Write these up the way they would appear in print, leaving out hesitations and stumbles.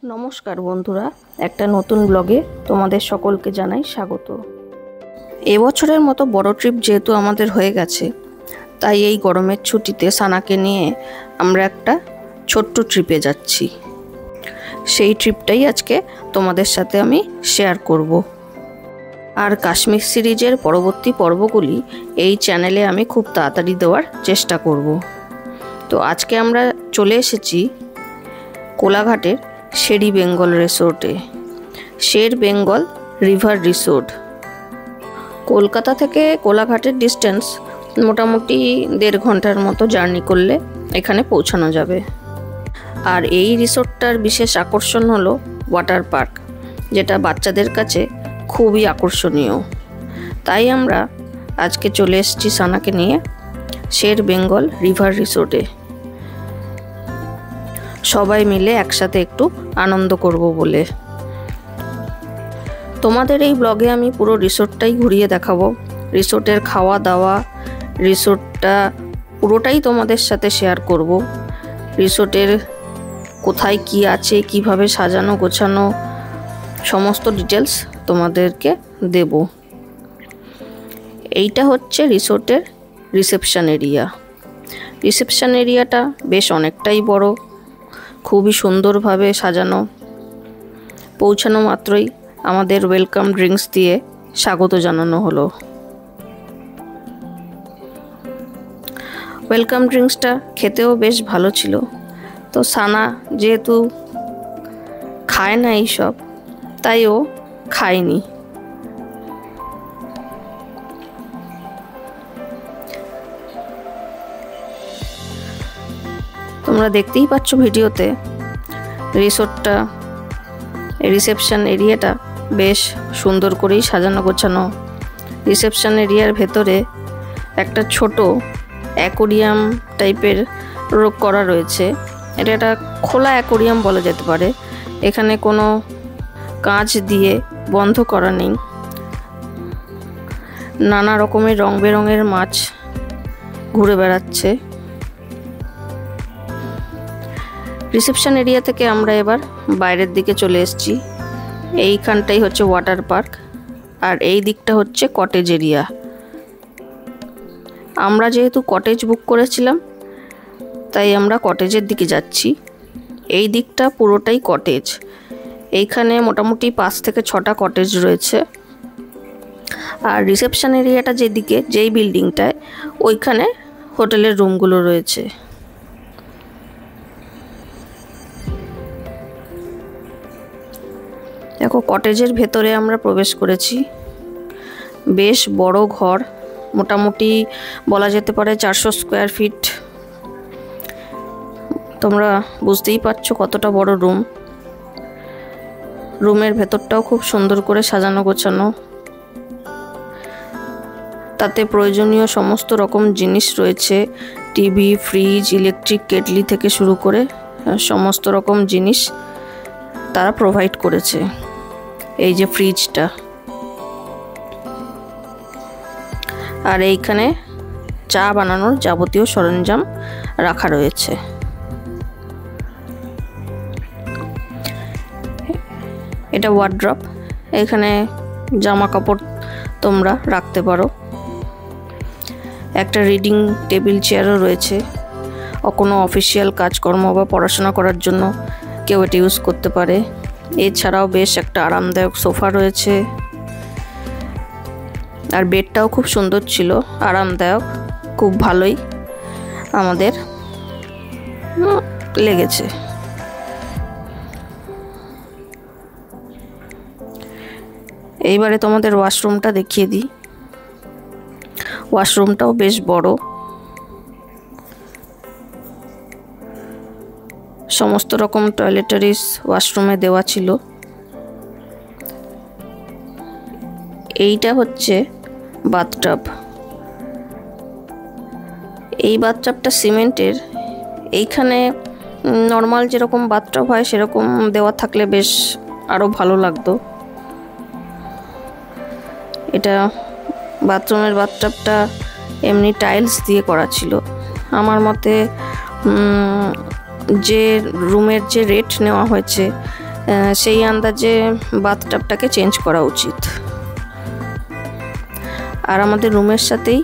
নমস্কার বন্ধুরা, একটা নতুন ব্লগে তোমাদের সকলকে জানাই স্বাগত। এবছরের মতো বড় ট্রিপ যেহেতু আমাদের হয়ে গেছে, তাই এই গরমের ছুটিতে সানাকে নিয়ে আমরা একটা ছোট্ট ট্রিপে যাচ্ছি। সেই ট্রিপটাই আজকে তোমাদের সাথে আমি শেয়ার করব। আর কাশ্মীর সিরিজের পরবর্তী পর্বগুলি এই চ্যানেলে আমি খুব তাড়াতাড়ি দেওয়ার চেষ্টা করব। তো আজকে আমরা চলে এসেছি কোলাঘাটের শেরি বেঙ্গল রিসোর্টে, শের বেঙ্গল রিভার রিসোর্ট। কলকাতা থেকে কোলাঘাটের ডিস্টেন্স মোটামুটি 1.5 ঘন্টার মতো জার্নি করলে এখানে পৌঁছানো যাবে। আর এই রিসোর্টটার বিশেষ আকর্ষণ হলো ওয়াটার পার্ক, যেটা বাচ্চাদের কাছে খুবই আকর্ষণীয়। তাই আমরা আজকে চলে এসেছি সানাকে নিয়ে শের বেঙ্গল রিভার রিসোর্টে, সবাই মিলে একসাথে একটু আনন্দ করব বলে। তোমাদের এই ব্লগে আমি পুরো রিসোর্টটাই ঘুরিয়ে দেখাবো। রিসোর্টের খাওয়া দাওয়া, রিসোর্টটা পুরোটাই তোমাদের সাথে শেয়ার করব। রিসোর্টের কোথায় কি আছে, কিভাবে সাজানো গোছানো, সমস্ত ডিটেলস তোমাদেরকে দেব। এইটা হচ্ছে রিসোর্টের রিসেপশন এরিয়া। রিসেপশন এরিয়াটা বেশ অনেকটাই বড়, খুবই সুন্দরভাবে সাজানো। পৌঁছানো মাত্রই আমাদের ওয়েলকাম ড্রিঙ্কস দিয়ে স্বাগত জানানো হলো। ওয়েলকাম ড্রিঙ্কসটা খেতেও বেশ ভালো ছিল। তো সানা যেহেতু খায় না এইসব, তাই ও খায়নি। তোমরা দেখতেই পাচ্ছ ভিডিওতে রিসোর্টটা, রিসেপশন এরিয়াটা বেশ সুন্দর করেই সাজানো গোছানো। রিসেপশন এরিয়ার ভেতরে একটা ছোট অ্যাকোরিয়াম টাইপের করা রয়েছে। এটা একটা খোলা অ্যাকোরিয়াম বলা যেতে পারে। এখানে কোনো কাঁচ দিয়ে বন্ধ করা নেই। নানা রকমের রং বেরঙের মাছ ঘুরে বেড়াচ্ছে। রিসেপশন এরিয়া থেকে আমরা এবার বাইরের দিকে চলে এসেছি। এইখানটাই হচ্ছে ওয়াটার পার্ক, আর এই দিকটা হচ্ছে কটেজ এরিয়া। আমরা যেহেতু কটেজ বুক করেছিলাম, তাই আমরা কটেজের দিকে যাচ্ছি। এই দিকটা পুরোটাই কটেজ। এইখানে মোটামুটি 5 থেকে 6টা কটেজ রয়েছে। আর রিসেপশন এরিয়াটা যেদিকে, যেই বিল্ডিংটায়, ওইখানে হোটেলের রুমগুলো রয়েছে। দেখো, কটেজের ভেতরে আমরা প্রবেশ করেছি। বেশ বড় ঘর, মোটামুটি বলা যেতে পারে 400 স্কোয়ার ফিট। তোমরা বুঝতেই পারছো কতটা বড় রুম। রুমের ভেতরটাও খুব সুন্দর করে সাজানো গোছানো। তাতে প্রয়োজনীয় সমস্ত রকম জিনিস রয়েছে। টিভি, ফ্রিজ, ইলেকট্রিক কেটলি থেকে শুরু করে সমস্ত রকম জিনিস তারা প্রোভাইড করেছে। এই যে ফ্রিজটা, আর এইখানে চা বানানোর যাবতীয় সরঞ্জাম রাখা রয়েছে। এটা ওয়ার্ড্রপ, এখানে জামা কাপড় তোমরা রাখতে পারো। একটা রিডিং টেবিল চেয়ারও রয়েছে। কোনো অফিসিয়াল কাজকর্ম বা পড়াশোনা করার জন্য কেউ এটা ইউজ করতে পারে। এছাড়াও বেশ একটা আরামদায়ক সোফা রয়েছে। আর বেডটাও খুব সুন্দর ছিল, আরামদায়ক, খুব ভালোই আমাদের লেগেছে। এইবারে তোমাদের ওয়াশরুমটা দেখিয়ে দিই। ওয়াশরুমটাও বেশ বড়। সমস্ত রকম টয়লেটারিজ ওয়াশরুমে দেওয়া ছিল। এইটা হচ্ছে বাথটাব। এই বাথটাবটা সিমেন্টের। এইখানে নর্মাল যেরকম বাথটাব হয় সেরকম দেওয়া থাকলে বেশ আরও ভালো লাগতো। এটা বাথরুমের বাথটাবটা এমনি টাইলস দিয়ে করা ছিল। আমার মতে যে রুমের যে রেট নেওয়া হয়েছে সেই আন্দাজে বাথটাবটাকে চেঞ্জ করা উচিত। আর আমাদের রুমের সাথেই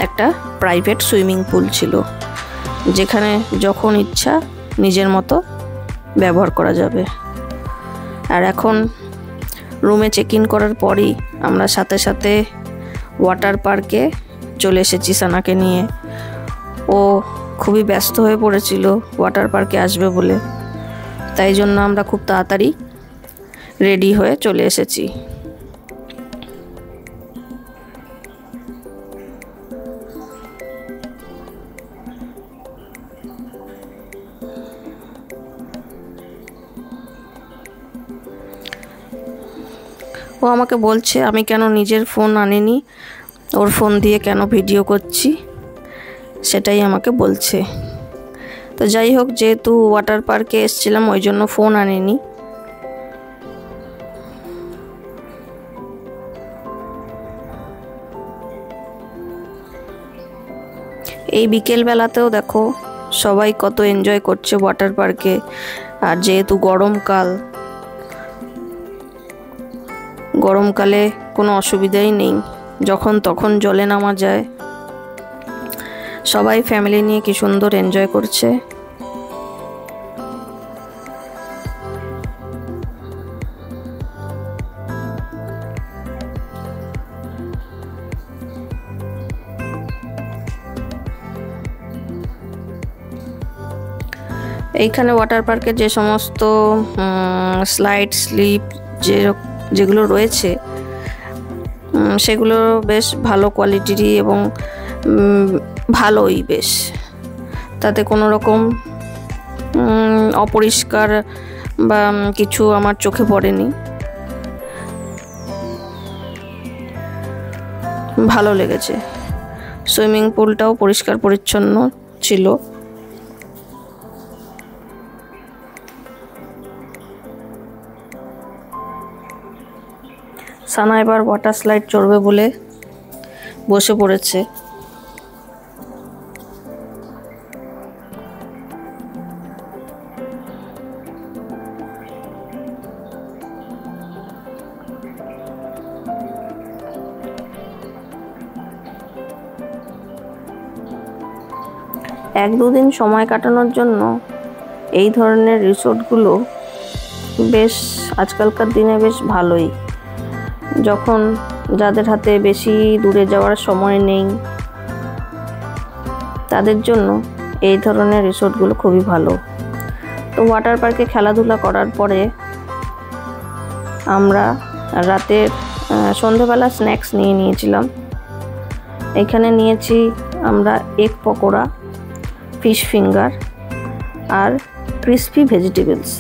একটা প্রাইভেট সুইমিং পুল ছিল, যেখানে যখন ইচ্ছা নিজের মতো ব্যবহার করা যাবে। আর এখন রুমে চেক ইন করার পরই আমরা সাথে সাথে ওয়াটার পার্কে চলে এসেছি সানাকে নিয়ে। ও খুবই ব্যস্ত হয়ে পড়েছিল ওয়াটার পার্কে আসবে বলে, তাই জন্য আমরা খুব তাড়াতাড়ি রেডি হয়ে চলে এসেছি। ও আমাকে বলছে আমি কেন নিজের ফোন আনিনি, ওর ফোন দিয়ে কেন ভিডিও করছি, সেটাই আমাকে বলছে। তো যাই হোক, যেহেতু ওয়াটার পার্কে এসেছিলাম ওই জন্য ফোন আনিনি। এই বিকেলবেলাতেও দেখো সবাই কত এনজয় করছে ওয়াটার পার্কে। আর যেহেতু গরমকালে কোনো অসুবিধাই নেই, যখন তখন জলে নামা যায়। সবাই ফ্যামিলি নিয়ে কি সুন্দর এনজয় করছে। এইখানে ওয়াটার পার্কে যে সমস্ত স্লাইড স্লিপ যেগুলো রয়েছে সেগুলো বেশ ভালো কোয়ালিটিরই এবং ভালোই বেশ, তাতে কোনো রকম অপরিষ্কার বা কিছু আমার চোখে পড়েনি। ভালো লেগেছে। সুইমিং পুলটাও পরিষ্কার পরিচ্ছন্ন ছিল। সানা এবার ওয়াটার স্লাইড চড়বে বলে বসে পড়েছে। এক দুদিন সময় কাটানোর জন্য এই ধরনের রিসোর্টগুলো বেশ আজকালকার দিনে বেশ ভালোই। যখন যাদের হাতে বেশি দূরে যাওয়ার সময় নেই তাদের জন্য এই ধরনের রিসোর্টগুলো খুবই ভালো। তো ওয়াটার পার্কে খেলাধুলা করার পরে আমরা রাতের সন্ধ্যেবেলা স্ন্যাক্স নিয়ে নিয়েছিলাম। এখানে নিয়েছি আমরা এগ পকোড়া, ফিশ ফিঙ্গার আর ক্রিসপি ভেজিটেবলস।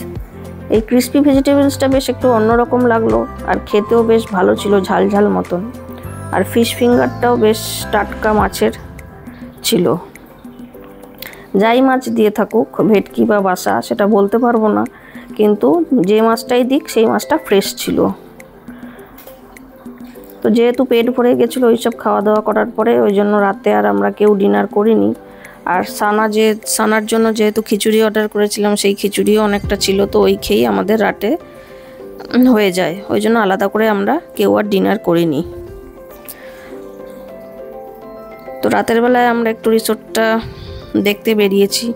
এই ক্রিসপি ভেজিটেবলসটা বেশ একটু অন্যরকম লাগলো আর খেতেও বেশ ভালো ছিল, ঝাল ঝাল মতন। আর ফিশ ফিঙ্গারটাও বেশ টাটকা মাছের ছিল। যাই মাছ দিয়ে থাকুক, ভেটকি বা বাসা, সেটা বলতে পারবো না, কিন্তু যে মাছটাই দিক সেই মাছটা ফ্রেশ ছিল। তো যেহেতু পেট ভরে গেছিলো ওইসব খাওয়া দাওয়া করার পরে, ওই জন্য রাতে আর আমরা কেউ ডিনার করিনি। আর সানার জন্য যেহেতু খিচুড়ি অর্ডার করেছিলাম, সেই খিচুড়িও অনেকটা ছিল, তো ওই খেয়েই আমাদের রাতে হয়ে যায়। ওই জন্য আলাদা করে আমরা কেউ আর ডিনার করিনি। তো রাতের বেলায় আমরা একটু রিসোর্টটা দেখতে বেরিয়েছি।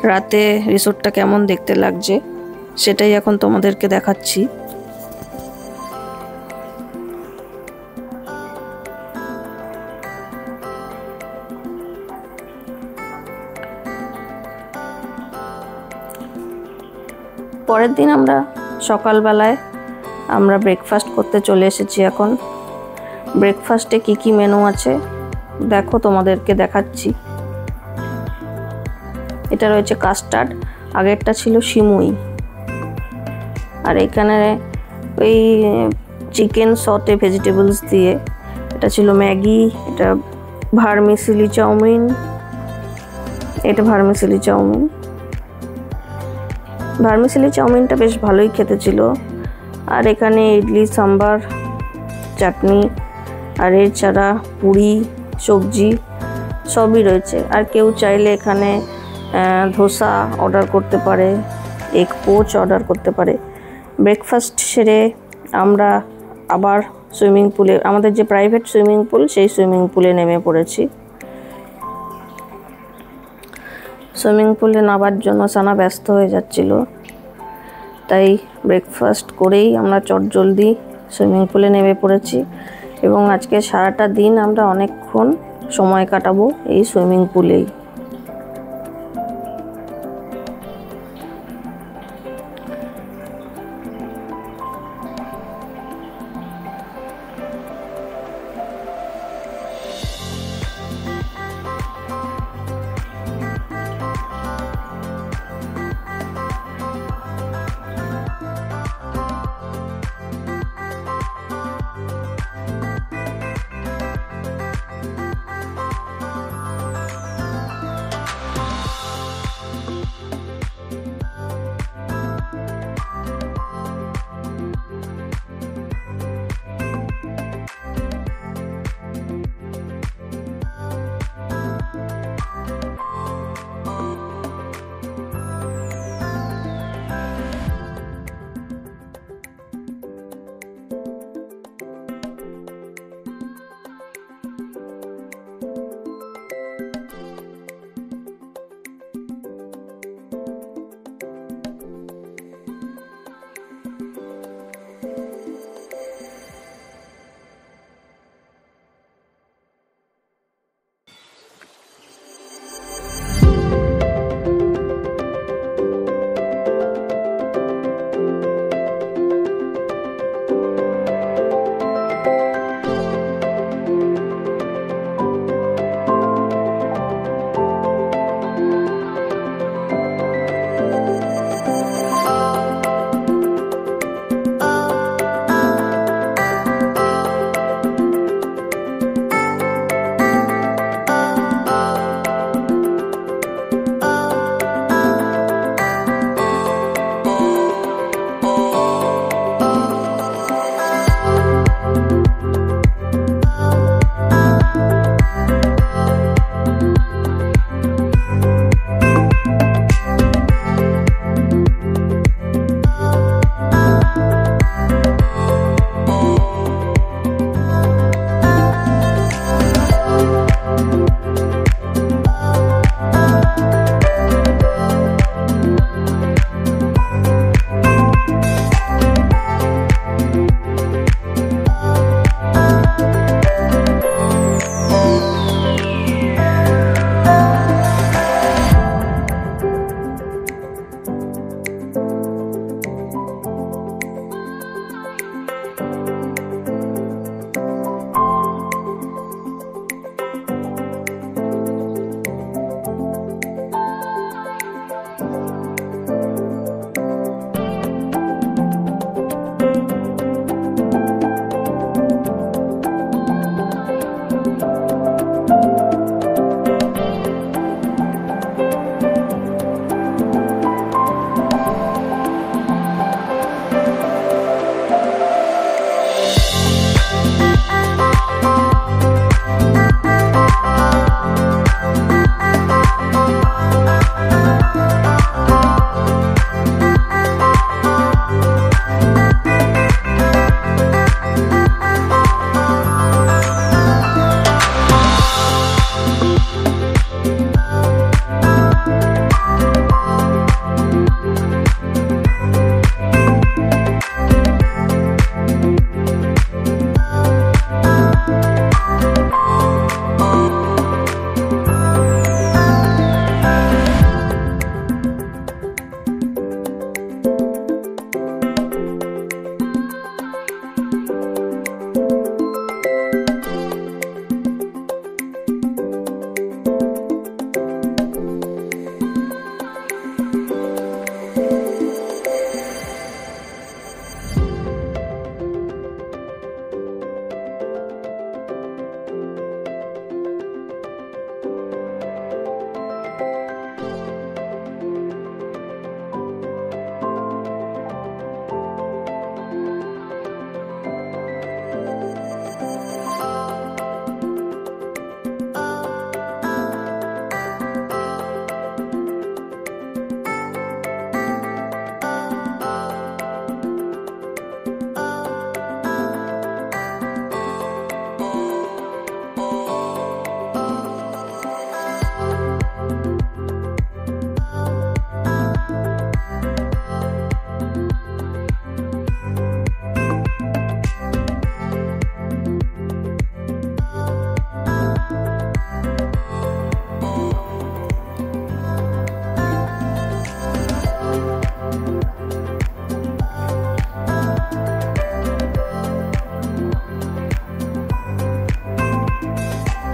রাতে রিসোর্টটা কেমন দেখতে লাগছে সেটাই এখন তোমাদেরকে দেখাচ্ছি। পরের দিন আমরা সকালবেলায় আমরা ব্রেকফাস্ট করতে চলে এসেছি। এখন ব্রেকফাস্টে কি কি মেনু আছে দেখো, তোমাদেরকে দেখাচ্ছি। এটা রয়েছে কাস্টার্ড, আগেরটা ছিল সিমুই। আর এখানে ওই চিকেন সটে ভেজিটেবলস দিয়ে, এটা ছিল ম্যাগি, এটা ভার্মিসেলি চাউমিন, এটা ভার্মিসেলি চাউমিন। ভার্মিসেলি চাউমিনটা বেশ ভালোই খেতে ছিল। আর এখানে ইডলি, সাম্বার, চাটনি, আর এছাড়া পুরি, সবজি সবই রয়েছে। আর কেউ চাইলে এখানে ধোসা অর্ডার করতে পারে, এগ পোচ অর্ডার করতে পারে। ব্রেকফাস্ট সেরে আমরা আবার সুইমিং পুলে, আমাদের যে প্রাইভেট সুইমিং পুল সেই সুইমিং পুলে নেমে পড়েছি। সুইমিং পুলে নামার জন্য সানা ব্যস্ত হয়ে যাচ্ছিল, তাই ব্রেকফাস্ট করেই আমরা চটজলদি সুইমিং পুলে নেমে পড়েছি এবং আজকে সারাটা দিন আমরা অনেকক্ষণ সময় কাটাবো এই সুইমিং পুলেই।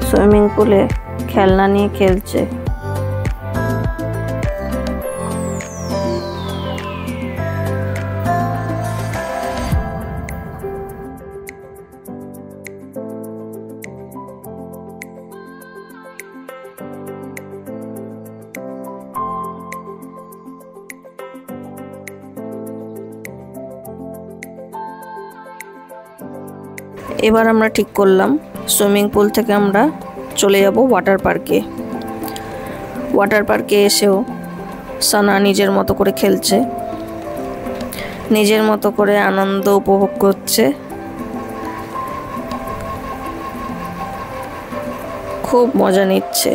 সুইমিং পুলে খেলনা নিয়ে খেলছে। এবার আমরা ঠিক করলাম সুইমিং পুল থেকে আমরা চলে যাব ওয়াটার পার্কে। ওয়াটার পার্কে এসেও সানা নিজের মতো করে খেলছে, নিজের মতো করে আনন্দ উপভোগ করছে। খুব মজা নিচ্ছে।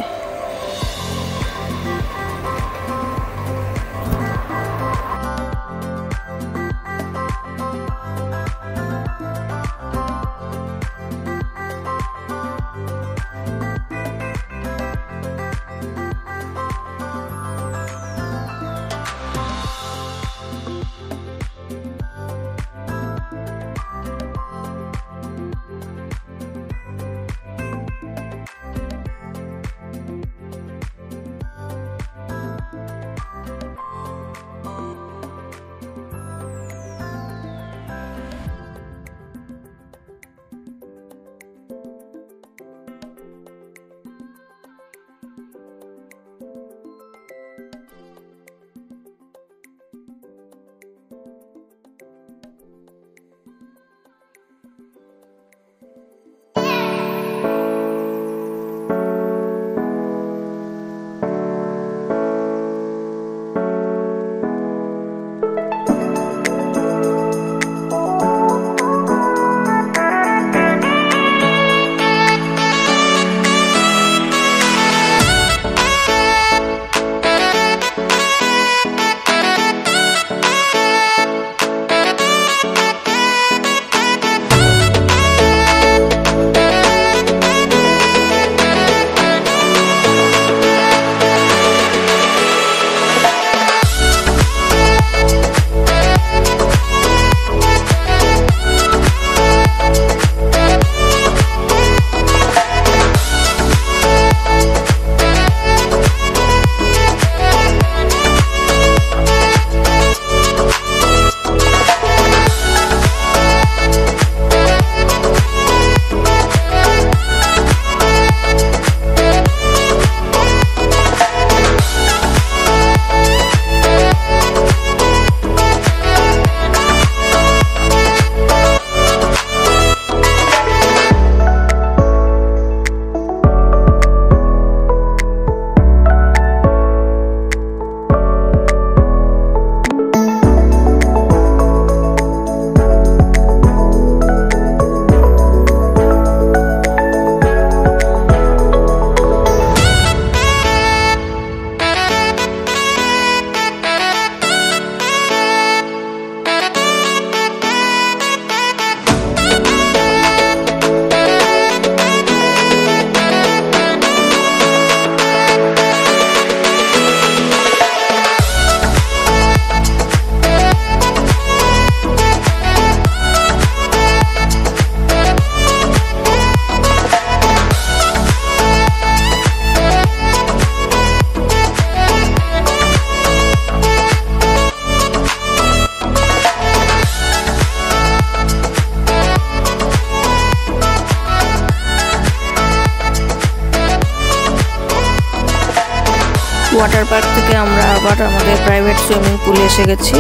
ওয়াটার পার্ক থেকে আমরা আবার আমাদের প্রাইভেট সুইমিং পুলে এসে গেছি,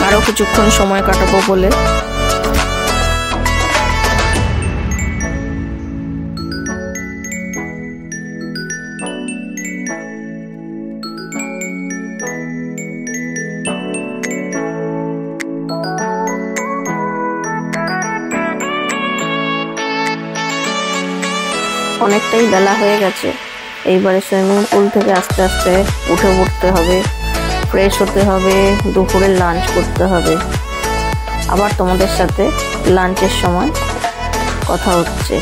আরও কিছুক্ষণ সময় কাটাবো বলে। অনেকটাই বেলা হয়ে গেছে, এইবারে সুইমিং পুল থেকে আস্তে আস্তে উঠে পড়তে হবে, ফ্রেশ হতে হবে, দুপুরের লাঞ্চ করতে হবে। আবার তোমাদের সাথে লাঞ্চের সময় কথা হচ্ছে।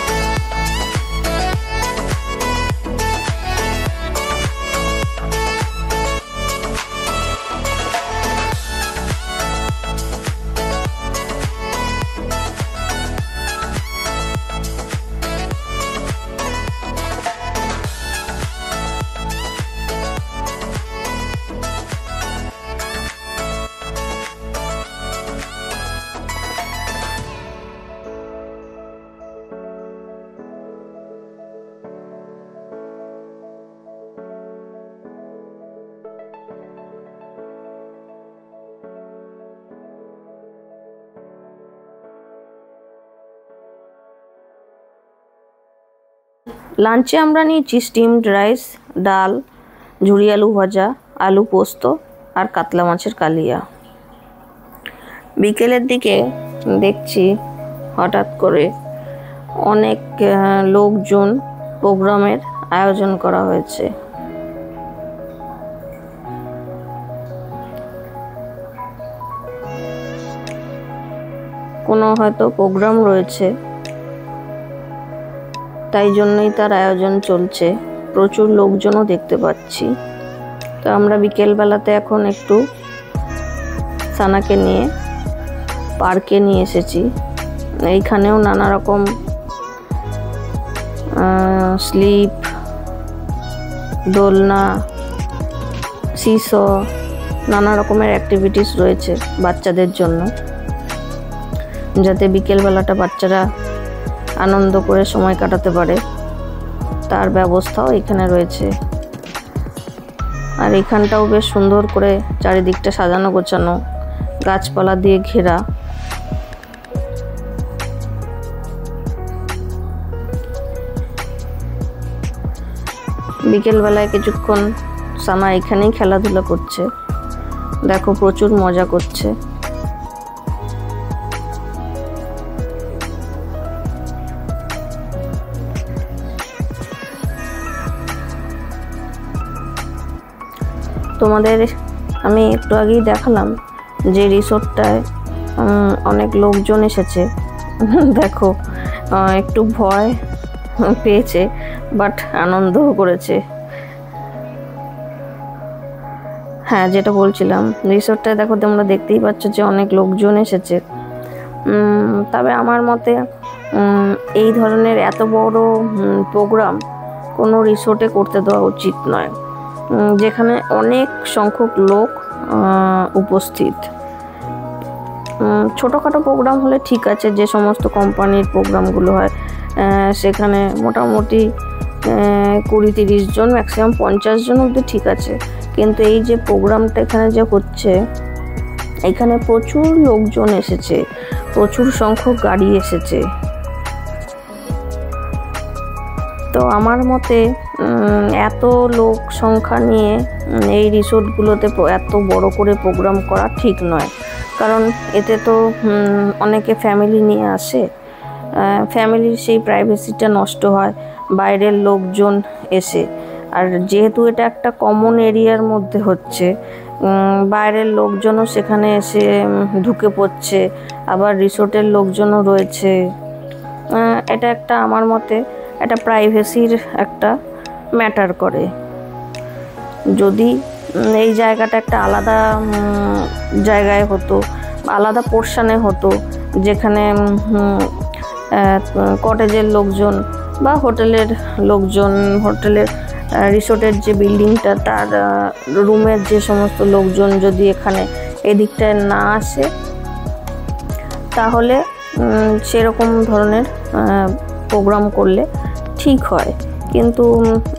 লাঞ্চে আমরা নিয়েছি স্টিমড রাইস, ডাল, ঝুরি আলু ভাজা, আলু পোস্ত আর কাতলা মাছের কালিয়া। বিকেলের দিকে দেখছি হঠাৎ করে অনেক লোকজন প্রোগ্রামের আয়োজন করা হয়েছে। কোনো হয়তো প্রোগ্রাম রয়েছে, তাই জন্যই তার আয়োজন চলছে। প্রচুর লোকজনও দেখতে পাচ্ছি। তো আমরা বিকেলবেলাতে এখন একটু সানাকে নিয়ে পার্কে নিয়ে এসেছি। এইখানেও নানা রকম স্লিপ, দোলনা, সিস, নানা রকমের অ্যাক্টিভিটিস রয়েছে বাচ্চাদের জন্য, যাতে বিকেলবেলাটা বাচ্চারা আনন্দ করে সময় কাটাতে পারে, তার ব্যবস্থাও এখানে রয়েছে। আর এখানটাও বেশ সুন্দর করে চারিদিকটা সাজানো গোছানো, গাছপালা দিয়ে ঘেরা। বিকেলবেলায় কিছুক্ষণ সানা এখানেই খেলাধুলা করছে, দেখো প্রচুর মজা করছে। তোমাদের আমি একটু আগেই দেখালাম যে রিসোর্টটায় অনেক লোকজন এসেছে। দেখো একটু ভয় পেয়েছে, বাট আনন্দও করেছে। হ্যাঁ, যেটা বলছিলাম, রিসোর্টটায় দেখো তোমরা দেখতেই পাচ্ছ যে অনেক লোকজন এসেছে। তবে আমার মতে এই ধরনের এত বড় প্রোগ্রাম কোনো রিসোর্টে করতে দেওয়া উচিত নয়, যেখানে অনেক সংখ্যক লোক উপস্থিত। ছোটোখাটো প্রোগ্রাম হলে ঠিক আছে, যে সমস্ত কোম্পানির প্রোগ্রামগুলো হয় সেখানে মোটামুটি 20-30 জন, ম্যাক্সিমাম 50 জন অবধি ঠিক আছে। কিন্তু এই যে প্রোগ্রামটা এখানে যে হচ্ছে, এখানে প্রচুর লোকজন এসেছে, প্রচুর সংখ্যক গাড়ি এসেছে। তো আমার মতে এত লোক সংখ্যা নিয়ে এই রিসোর্টগুলোতে এত বড় করে প্রোগ্রাম করা ঠিক নয়, কারণ এতে তো অনেকে ফ্যামিলি নিয়ে আসে, ফ্যামিলির সেই প্রাইভেসিটা নষ্ট হয় বাইরের লোকজন এসে। আর যেহেতু এটা একটা কমন এরিয়ার মধ্যে হচ্ছে, বাইরের লোকজনও সেখানে এসে ঢুকে পড়ছে, আবার রিসোর্টের লোকজনও রয়েছে। এটা একটা আমার মতে একটা প্রাইভেসির একটা ম্যাটার করে। যদি এই জায়গাটা একটা আলাদা জায়গায় হতো, আলাদা পোর্শনে হতো, যেখানে কটেজের লোকজন বা হোটেলের লোকজন, হোটেলের রিসোর্টের যে বিল্ডিংটা, তার রুমের যে সমস্ত লোকজন যদি এখানে এদিকটায় না আসে, তাহলে সেরকম ধরনের প্রোগ্রাম করলে ঠিক হয়। কিন্তু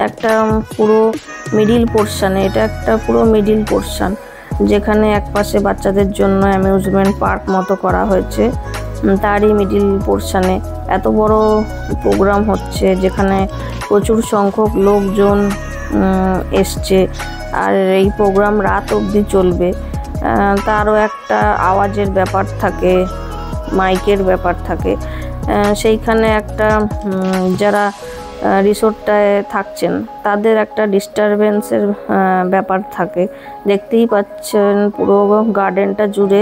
একটা পুরো মিডিল পোর্শানে, এটা একটা পুরো মিডিল পোর্শান, যেখানে একপাশে বাচ্চাদের জন্য অ্যামিউজমেন্ট পার্ক মতো করা হয়েছে, তারই মিডিল পোর্শানে এত বড় প্রোগ্রাম হচ্ছে, যেখানে প্রচুর সংখ্যক লোকজন এসছে। আর এই প্রোগ্রাম রাত অবধি চলবে, তারও একটা আওয়াজের ব্যাপার থাকে, মাইকের ব্যাপার থাকে। সেইখানে একটা যারা রিসোর্টটায় থাকছেন তাদের একটা ডিস্টারবেন্সের ব্যাপার থাকে। দেখতেই পাচ্ছেন পুরো গার্ডেনটা জুড়ে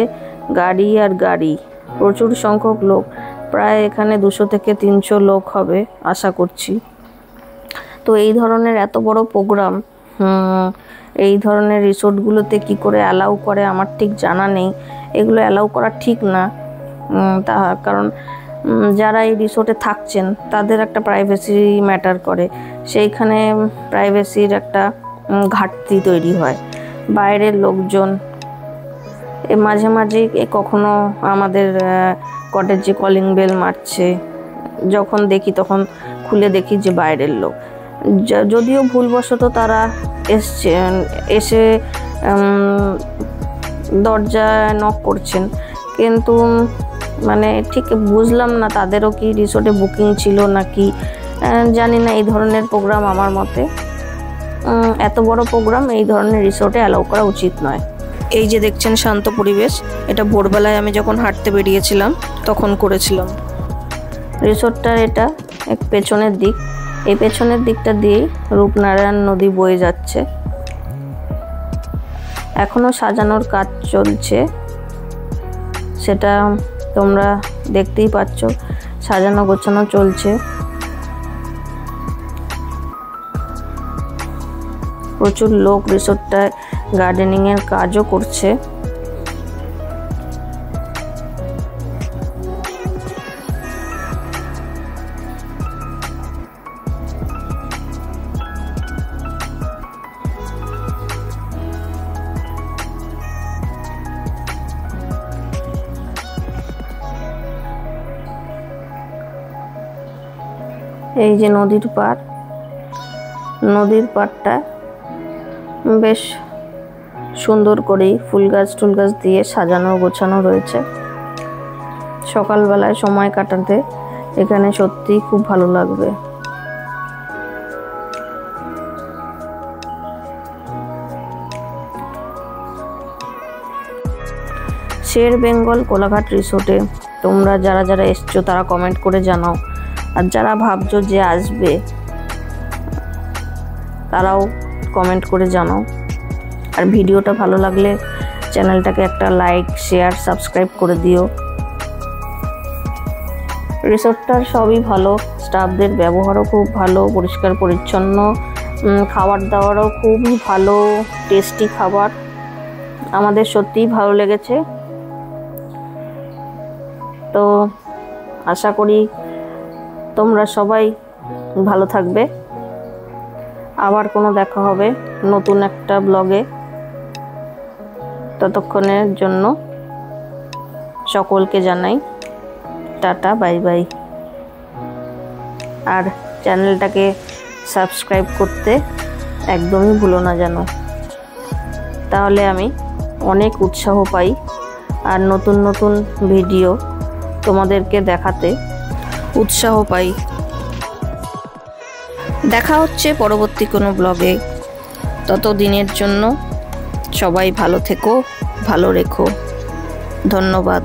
গাড়ি আর গাড়ি, প্রচুর সংখ্যক লোক, প্রায় এখানে 200 থেকে 300 লোক হবে আশা করছি। তো এই ধরনের এত বড় প্রোগ্রাম এই ধরনের রিসোর্টগুলোতে কি করে অ্যালাউ করে আমার ঠিক জানা নেই। এগুলো অ্যালাউ করা ঠিক না, কারণ যারা এই রিসোর্টে থাকছেন তাদের একটা প্রাইভেসি ম্যাটার করে, সেইখানে প্রাইভেসির একটা ঘাটতি তৈরি হয়। বাইরের লোকজন মাঝে মাঝে কখনো আমাদের কটেজে কলিং বেল মারছে, যখন দেখি তখন খুলে দেখি যে বাইরের লোক, যদিও ভুলবশত তারা এসে দরজায় নক করছেন, কিন্তু মানে ঠিক বুঝলাম না তাদেরও কি রিসোর্টে বুকিং ছিল নাকি জানি না এই ধরনের প্রোগ্রাম আমার মতে এত বড় প্রোগ্রাম এই ধরনের রিসোর্টে অ্যালাউ করা উচিত নয়। এই যে দেখছেন শান্ত পরিবেশ, এটা ভোরবেলায় আমি যখন হাঁটতে বেরিয়েছিলাম তখন করেছিলাম। রিসোর্টটার এটা এক পেছনের দিক, এই পেছনের দিকটা দিয়েই রূপনারায়ণ নদী বয়ে যাচ্ছে। এখনো সাজানোর কাজ চলছে, সেটা তোমরা দেখতেই পাচ্ছ, সাজানো গোছানো চলছে। প্রচুর লোক রিসোর্টটায় গার্ডেনিং এর কাজও করছে। এই যে নদীর পাড়, নদীর পাড়টা বেশ সুন্দর করেই ফুল গাছ টুল গাছ দিয়ে সাজানো গোছানো রয়েছে। সকালবেলায় সময় কাটাতে এখানে সত্যি খুব ভালো লাগবে। শের বেঙ্গল কোলাঘাট রিসোর্টে তোমরা যারা যারা এসছো তারা কমেন্ট করে জানাও, আর যারা ভাবছো যে আসবে তারাও কমেন্ট করে জানাও। আর ভিডিওটা ভালো লাগলে চ্যানেলটাকে একটা লাইক শেয়ার সাবস্ক্রাইব করে দিও। রিসোর্টটার সবই ভালো, স্টাফদের ব্যবহারও খুব ভালো, পরিষ্কার পরিচ্ছন্ন, খাবার দাবারও খুবই ভালো, টেস্টি খাবার। আমাদের সত্যিই ভালো লেগেছে। তো আশা করি তোমরা সবাই ভালো থাকবে। আবার কোনো দেখা হবে নতুন একটা ব্লগে। ততক্ষণের জন্য সকলকে জানাই টাটা, বাই বাই। আর চ্যানেলটাকে সাবস্ক্রাইব করতে একদমই ভুলো না যেন, তাহলে আমি অনেক উৎসাহ পাই আর নতুন নতুন ভিডিও তোমাদেরকে দেখাতে উৎসাহ পাই। দেখা হচ্ছে পরবর্তী কোনো ব্লগে। ততদিনের জন্য সবাই ভালো থেকো, ভালো রেখো। ধন্যবাদ।